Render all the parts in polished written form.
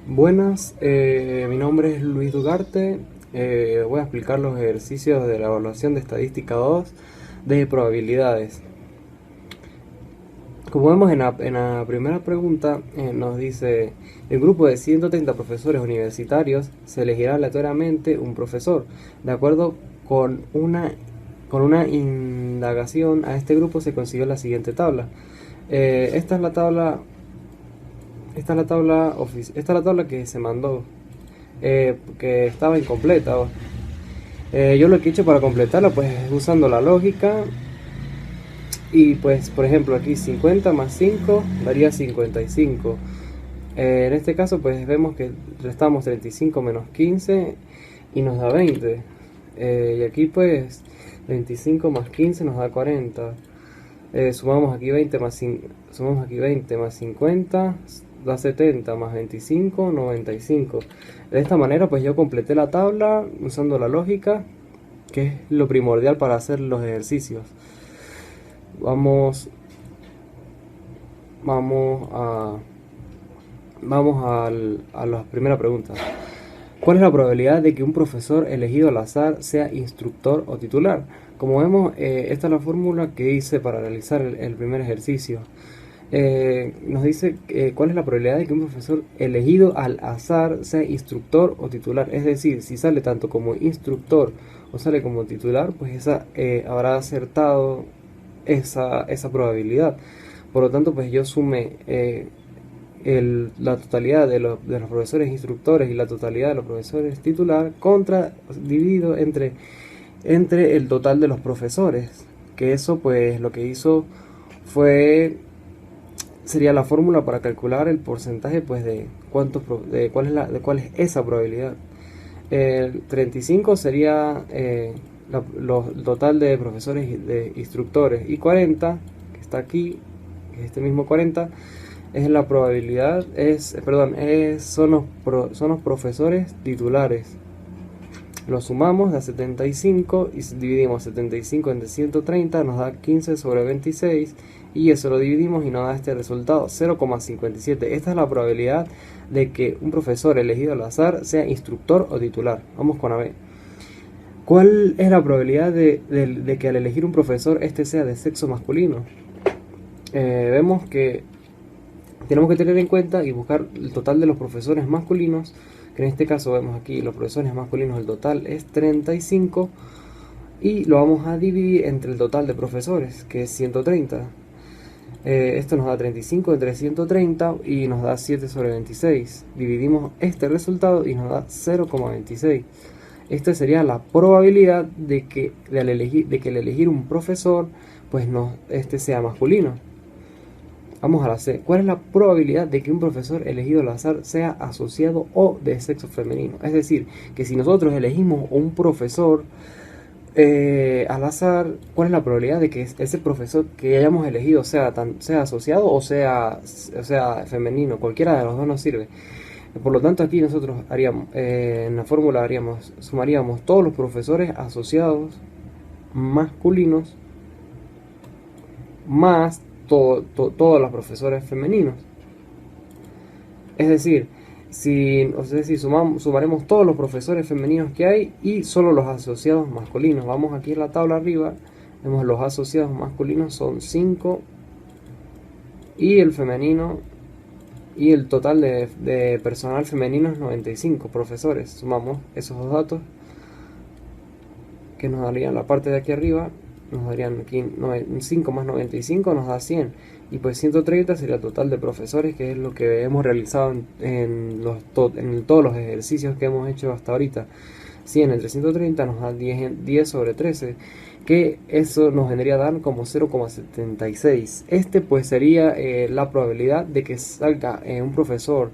Buenas, mi nombre es Luis Dugarte. Voy a explicar los ejercicios de la evaluación de estadística 2 de probabilidades. Como vemos en la primera pregunta, nos dice: el grupo de 130 profesores universitarios se elegirá aleatoriamente un profesor. De acuerdo con una indagación, a este grupo se consiguió la siguiente tabla. Esta es la tabla. Esta es la tabla que se mandó, que estaba incompleta. Yo lo que he hecho para completarla, pues es usando la lógica. Y pues, por ejemplo, aquí 50 más 5 daría 55. En este caso, pues vemos que restamos 35 menos 15 y nos da 20. Y aquí, pues, 25 más 15 nos da 40. Sumamos aquí 20 más 50 da 70, más 25, 95. De esta manera, pues yo completé la tabla usando la lógica, que es lo primordial para hacer los ejercicios. Vamos, vamos a, a la primera pregunta. ¿Cuál es la probabilidad de que un profesor elegido al azar sea instructor o titular? Como vemos, esta es la fórmula que hice para realizar el primer ejercicio. Nos dice cuál es la probabilidad de que un profesor elegido al azar sea instructor o titular. Es decir, si sale tanto como instructor o sale como titular, pues esa habrá acertado esa probabilidad. Por lo tanto, pues yo sumé la totalidad de los profesores instructores y la totalidad de los profesores titular dividido entre el total de los profesores. Que eso, pues lo que hizo sería la fórmula para calcular el porcentaje, pues de cuál es esa probabilidad. El 35 sería el total de profesores y de instructores, y 40, que está aquí, que es este mismo 40, es la probabilidad, son los profesores titulares. Lo sumamos, da 75, y dividimos 75 entre 130, nos da 15 sobre 26, y eso lo dividimos y nos da este resultado, 0,57. Esta es la probabilidad de que un profesor elegido al azar sea instructor o titular. Vamos con AB. ¿Cuál es la probabilidad de que al elegir un profesor este sea de sexo masculino? Vemos que tenemos que tener en cuenta y buscar el total de los profesores masculinos, que en este caso vemos aquí los profesores masculinos, el total es 35, y lo vamos a dividir entre el total de profesores, que es 130. Esto nos da 35 entre 130 y nos da 7 sobre 26. Dividimos este resultado y nos da 0,26. Esta sería la probabilidad de que al elegir un profesor, pues este sea masculino. Vamos a la C. ¿Cuál es la probabilidad de que un profesor elegido al azar sea asociado o de sexo femenino? Es decir, que si nosotros elegimos un profesor al azar, ¿cuál es la probabilidad de que ese profesor que hayamos elegido sea asociado o sea femenino? Cualquiera de los dos nos sirve. Por lo tanto, aquí nosotros en la fórmula sumaríamos todos los profesores asociados masculinos más todos los profesores femeninos. Es decir, sumaremos todos los profesores femeninos que hay y solo los asociados masculinos. Vamos aquí en la tabla arriba, vemos los asociados masculinos son 5 y el femenino y el total de personal femenino es 95 profesores. Sumamos esos dos datos que nos darían la parte de aquí arriba. Nos darían aquí 5 más 95 nos da 100, y pues 130 sería el total de profesores, que es lo que hemos realizado en todos los ejercicios que hemos hecho hasta ahorita. 100 entre 130 nos da 10 sobre 13, que eso nos vendría a dar como 0,76. Pues sería la probabilidad de que salga un profesor,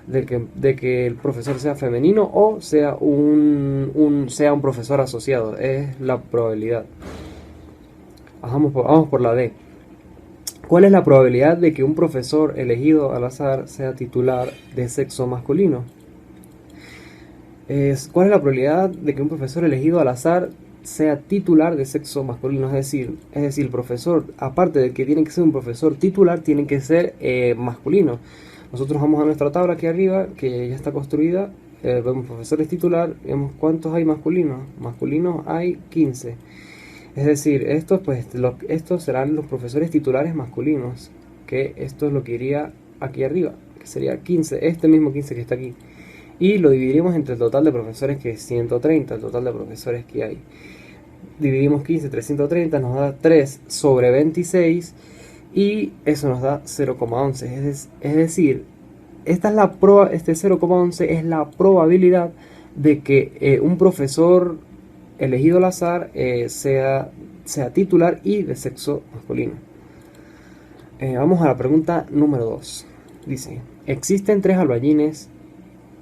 de que el profesor sea femenino o sea sea un profesor asociado. Es la probabilidad. Vamos por la D. ¿Cuál es la probabilidad de que un profesor elegido al azar sea titular de sexo masculino? ¿Cuál es la probabilidad de que un profesor elegido al azar sea titular de sexo masculino? Es decir, el profesor, aparte de que tiene que ser un profesor titular, tiene que ser masculino. Nosotros vamos a nuestra tabla aquí arriba, que ya está construida, vemos profesores titular, vemos cuántos hay masculinos. Masculinos hay 15. Es decir, estos serán los profesores titulares masculinos, que esto es lo que iría aquí arriba, que sería 15, este mismo 15 que está aquí. Y lo dividiremos entre el total de profesores, que es 130, el total de profesores que hay. Dividimos 15 entre 130, nos da 3 sobre 26 y eso nos da 0,11. Es decir, este 0,11 es la probabilidad de que un profesor elegido al azar sea titular y de sexo masculino. Vamos a la pregunta número 2. Dice, existen 3 albañiles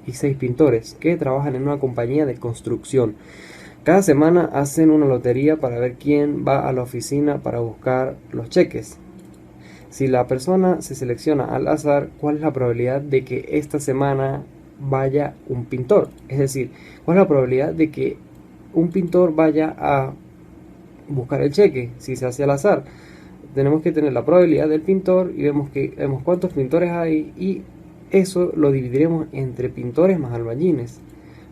y 6 pintores que trabajan en una compañía de construcción. Cada semana hacen una lotería para ver quién va a la oficina para buscar los cheques. Si la persona se selecciona al azar, ¿cuál es la probabilidad de que esta semana vaya un pintor? Es decir, ¿cuál es la probabilidad de que un pintor vaya a buscar el cheque si se hace al azar? Tenemos que tener la probabilidad del pintor y vemos cuántos pintores hay, y eso lo dividiremos entre pintores más albañiles.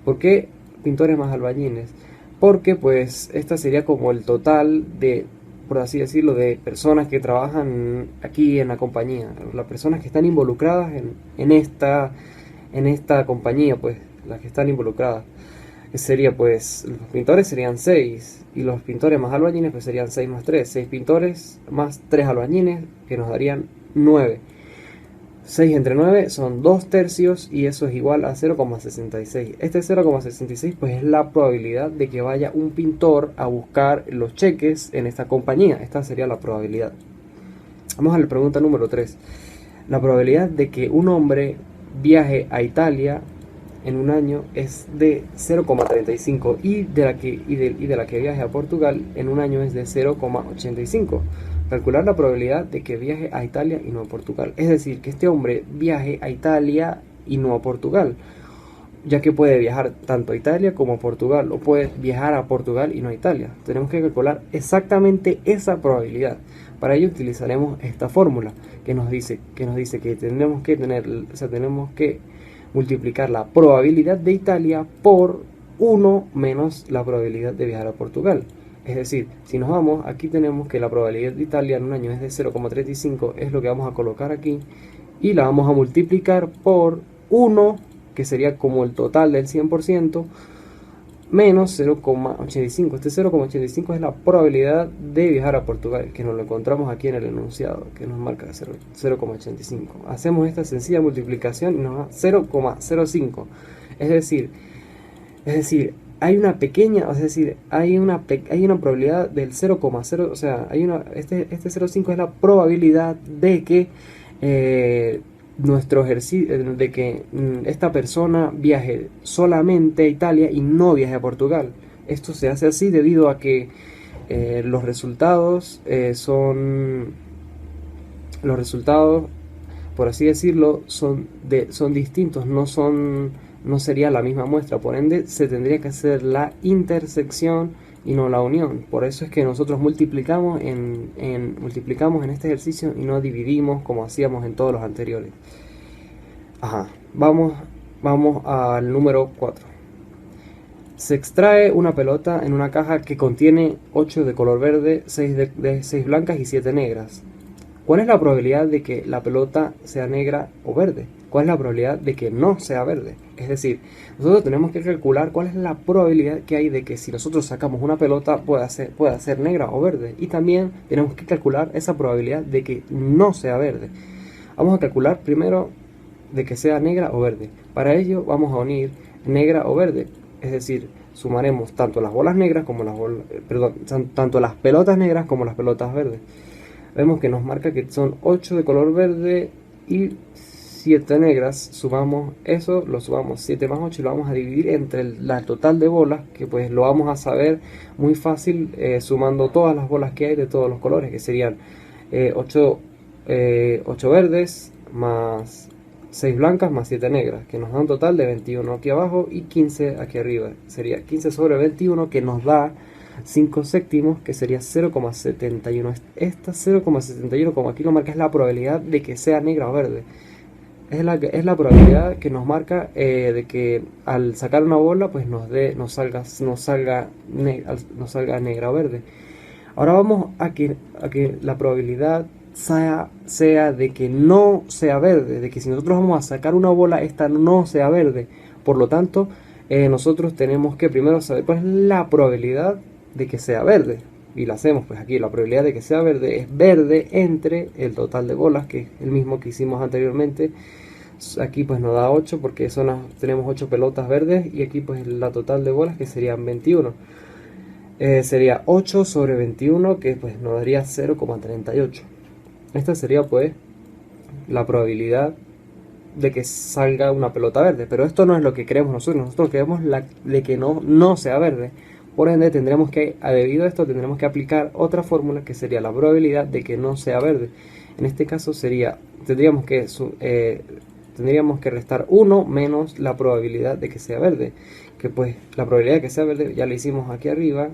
¿Por qué pintores más albañiles? Porque pues esta sería como el total de, por así decirlo, de personas que trabajan aquí en la compañía, las personas que están involucradas en esta compañía, pues las que están involucradas. Sería pues, los pintores serían 6 y los pintores más albañiles pues serían 6 más 3, 6 pintores más 3 albañiles, que nos darían 9. 6 entre 9 son 2 tercios y eso es igual a 0,66. Este 0,66 pues es la probabilidad de que vaya un pintor a buscar los cheques en esta compañía. Esta sería la probabilidad. Vamos a la pregunta número 3. La probabilidad de que un hombre viaje a Italia en un año es de 0,35 y de la que viaje a Portugal en un año es de 0,85. Calcular la probabilidad de que viaje a Italia y no a Portugal. Es decir, que este hombre viaje a Italia y no a Portugal, ya que puede viajar tanto a Italia como a Portugal, o puede viajar a Portugal y no a Italia. Tenemos que calcular exactamente esa probabilidad. Para ello utilizaremos esta fórmula que nos dice que tenemos que multiplicar la probabilidad de Italia por 1 menos la probabilidad de viajar a Portugal. Es decir, si nos vamos, aquí tenemos que la probabilidad de Italia en un año es de 0,35, es lo que vamos a colocar aquí, y la vamos a multiplicar por 1, que sería como el total del 100%, menos 0,85. Este 0,85 es la probabilidad de viajar a Portugal, que nos lo encontramos aquí en el enunciado, que nos marca 0,85. Hacemos esta sencilla multiplicación y nos da 0,05. Es decir, hay una pequeña, hay una probabilidad del 0,0, o sea, este 0,5 es la probabilidad de que esta persona viaje solamente a Italia y no viaje a Portugal. Esto se hace así debido a que los resultados, por así decirlo, son distintos, no sería la misma muestra, por ende se tendría que hacer la intersección y no la unión. Por eso es que nosotros multiplicamos en este ejercicio y no dividimos como hacíamos en todos los anteriores. Vamos al número 4. Se extrae una pelota en una caja que contiene 8 de color verde, 6 blancas y 7 negras. ¿Cuál es la probabilidad de que la pelota sea negra o verde? ¿Cuál es la probabilidad de que no sea verde? Es decir, nosotros tenemos que calcular cuál es la probabilidad que hay de que si nosotros sacamos una pelota pueda ser negra o verde. Y también tenemos que calcular esa probabilidad de que no sea verde. Vamos a calcular primero de que sea negra o verde. Para ello vamos a unir negra o verde. Es decir, sumaremos tanto las bolas negras como tanto las pelotas negras como las pelotas verdes. Vemos que nos marca que son 8 de color verde y 7 negras. Sumamos eso, lo sumamos 7 más 8 y lo vamos a dividir entre el total de bolas, que pues lo vamos a saber muy fácil sumando todas las bolas que hay de todos los colores, que serían 8 verdes más 6 blancas más 7 negras, que nos da un total de 21 aquí abajo y 15 aquí arriba. Sería 15 sobre 21, que nos da 5 séptimos, que sería 0,71. Esta 0,71, como aquí lo marca, es la probabilidad de que sea negra o verde. es la probabilidad que nos marca de que al sacar una bola pues nos salga negra o verde. Ahora vamos a que la probabilidad sea de que no sea verde, de que si nosotros vamos a sacar una bola, esta no sea verde. Por lo tanto, nosotros tenemos que primero saber cuál es la probabilidad de que sea verde. Y la hacemos, pues aquí la probabilidad de que sea verde es verde entre el total de bolas, que es el mismo que hicimos anteriormente. Aquí pues nos da 8 porque tenemos 8 pelotas verdes, y aquí pues la total de bolas, que serían 21. Sería 8 sobre 21, que pues nos daría 0,38. Esta sería pues la probabilidad de que salga una pelota verde, pero esto no es lo que queremos nosotros. Nosotros queremos de que no sea verde. Por ende, debido a esto, tendremos que aplicar otra fórmula, que sería la probabilidad de que no sea verde. En este caso tendríamos que restar 1 menos la probabilidad de que sea verde, que pues la probabilidad de que sea verde ya la hicimos aquí arriba,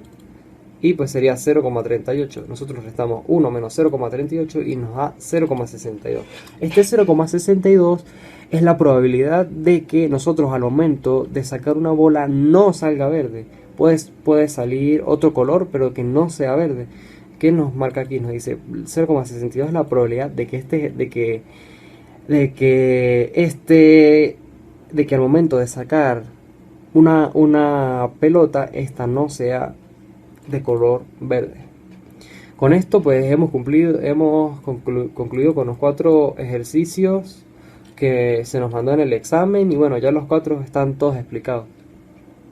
y pues sería 0,38. Nosotros restamos 1 menos 0,38 y nos da 0,62. Este 0,62 es la probabilidad de que nosotros al momento de sacar una bola no salga verde. Puede salir otro color, pero que no sea verde. ¿Qué nos marca aquí? Nos dice 0,62 es la probabilidad de que al momento de sacar una pelota, esta no sea de color verde. Con esto pues hemos concluido con los 4 ejercicios que se nos mandó en el examen, y bueno, ya los 4 están todos explicados.